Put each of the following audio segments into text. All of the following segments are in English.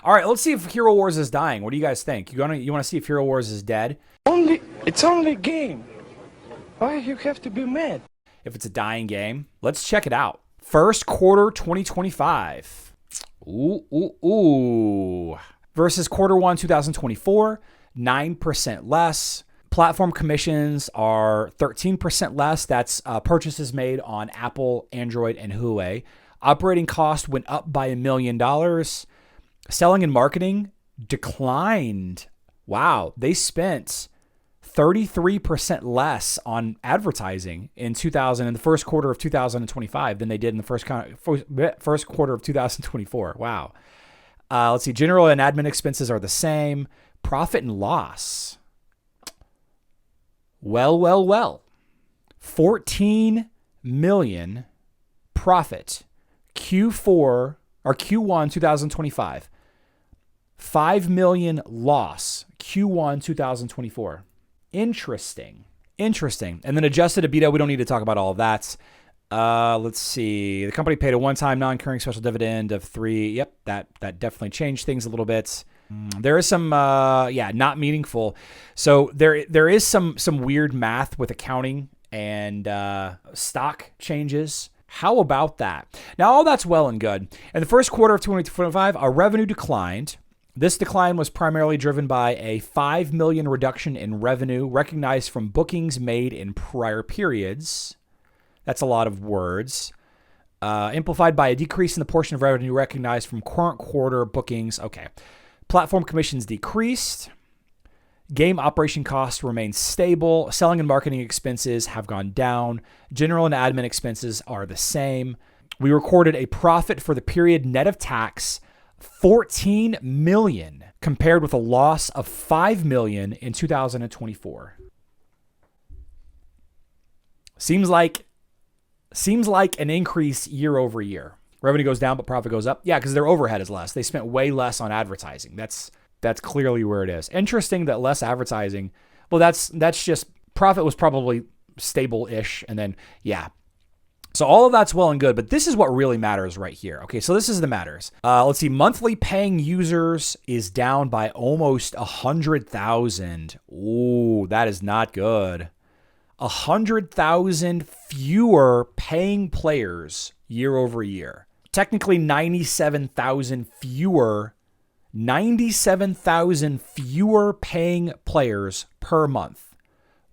All right, let's see if Hero Wars is dying. What do you guys think? You want to see if Hero Wars is dead? It's only a game. Why you have to be mad? If it's a dying game, let's check it out. First quarter 2025. Ooh. Versus quarter one 2024, 9% less. Platform commissions are 13% less. That's purchases made on Apple, Android, and Huawei. Operating cost went up by $1 million. Selling and marketing declined. Wow, they spent 33% less on advertising in the first quarter of 2025 than they did in the first quarter of 2024. Wow. Let's see. General and admin expenses are the same. Profit and loss. Well. 14 million profit. Q1 2025. 5 million loss. Q1 2024. Interesting. And then adjusted EBITDA, we don't need to talk about all of that. Let's see. The company paid a one-time non-recurring special dividend of $3. Yep, that definitely changed things a little bit. There is some, not meaningful. So there is some weird math with accounting and stock changes. How about that? Now, all that's well and good. In the first quarter of 2025, our revenue declined. This decline was primarily driven by a $5 million reduction in revenue recognized from bookings made in prior periods. That's a lot of words. Amplified by a decrease in the portion of revenue recognized from current quarter bookings. Okay. Platform commissions decreased. Game operation costs remain stable. Selling and marketing expenses have gone down. General and admin expenses are the same. We recorded a profit for the period net of tax, $14 million, compared with a loss of $5 million in 2024. Seems like an increase year over year. Revenue goes down, but profit goes up. Yeah, because their overhead is less. They spent way less on advertising. That's clearly where it is. Interesting that less advertising. Well, that's just profit was probably stable-ish, and then So all of that's well and good, but this is what really matters right here. Okay, so this is the matters. Let's see. Monthly paying users is down by almost 100,000. Ooh, that is not good. 100,000 fewer paying players year over year. Technically 97,000 fewer paying players per month.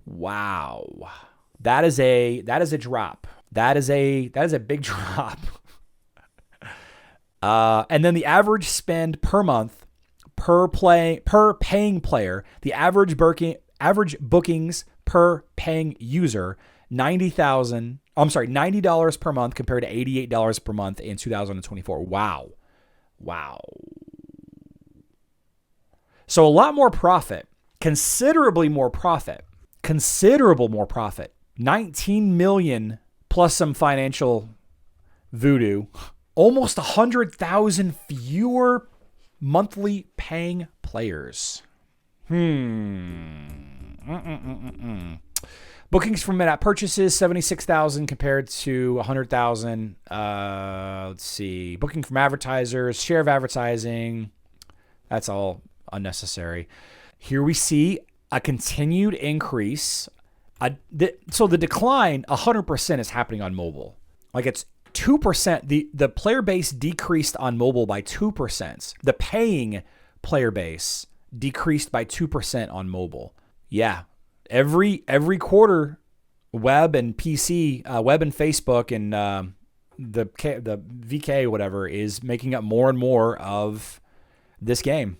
Wow. That is a drop. That is a big drop. And then the average spend per month per paying player, the average bookings per paying user, $90 per month compared to $88 per month in 2024. Wow. So a lot more profit, considerable more profit, 19 million plus some financial voodoo, almost 100,000 fewer monthly paying players. Bookings from in-app purchases, 76,000 compared to 100,000. Let's see. Booking from advertisers, share of advertising. That's all unnecessary. Here we see a continued increase. So the decline, 100% is happening on mobile. Like it's 2%. The player base decreased on mobile by 2%. The paying player base decreased by 2% on mobile. Yeah. Every quarter, web and PC, web and Facebook and the VK whatever is making up more and more of this game.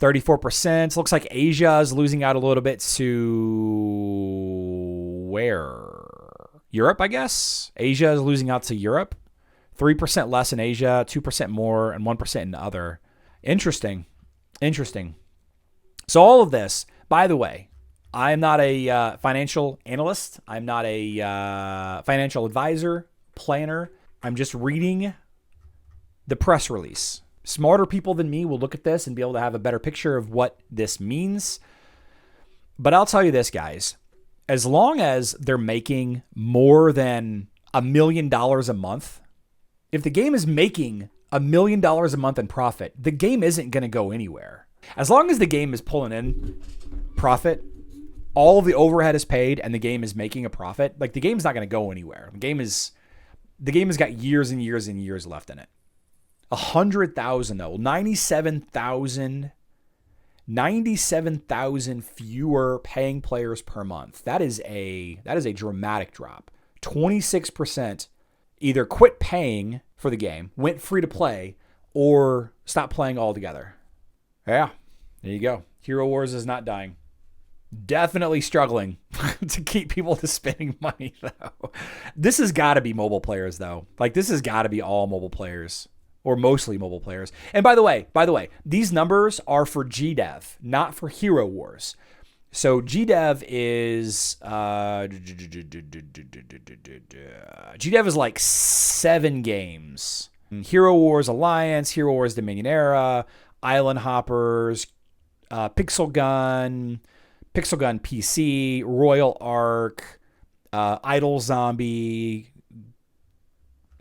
34%. Looks like Asia is losing out a little bit to where? Europe, I guess. Asia is losing out to Europe. 3% less in Asia, 2% more, and 1% in other. Interesting. So all of this, by the way, I am not a financial analyst. I'm not a financial advisor, planner. I'm just reading the press release. Smarter people than me will look at this and be able to have a better picture of what this means. But I'll tell you this, guys. As long as they're making more than $1 million a month, if the game is making $1 million a month in profit, the game isn't going to go anywhere. As long as the game is pulling in profit, all of the overhead is paid, and the game is making a profit, like the game's not going to go anywhere. The game has got years and years and years left in it. 100,000 though, 97,000 fewer paying players per month. That is a dramatic drop. 26% either quit paying for the game, went free to play, or stopped playing altogether. Yeah, there you go. Hero Wars is not dying. Definitely struggling to keep people to spending money though. This has got to be mobile players though. Like this has got to be all mobile players. Or mostly mobile players. And by the way, these numbers are for GDEV, not for Hero Wars. So GDEV is GDEV is like 7 games. Hero Wars Alliance, Hero Wars Dominion Era, Island Hoppers, Pixel Gun PC, Royal Ark, Idle Zombie,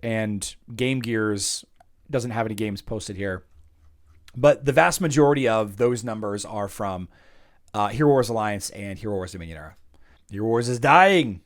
and Game Gear's doesn't have any games posted here. But the vast majority of those numbers are from Hero Wars Alliance and Hero Wars Dominion Era. Hero Wars is dying.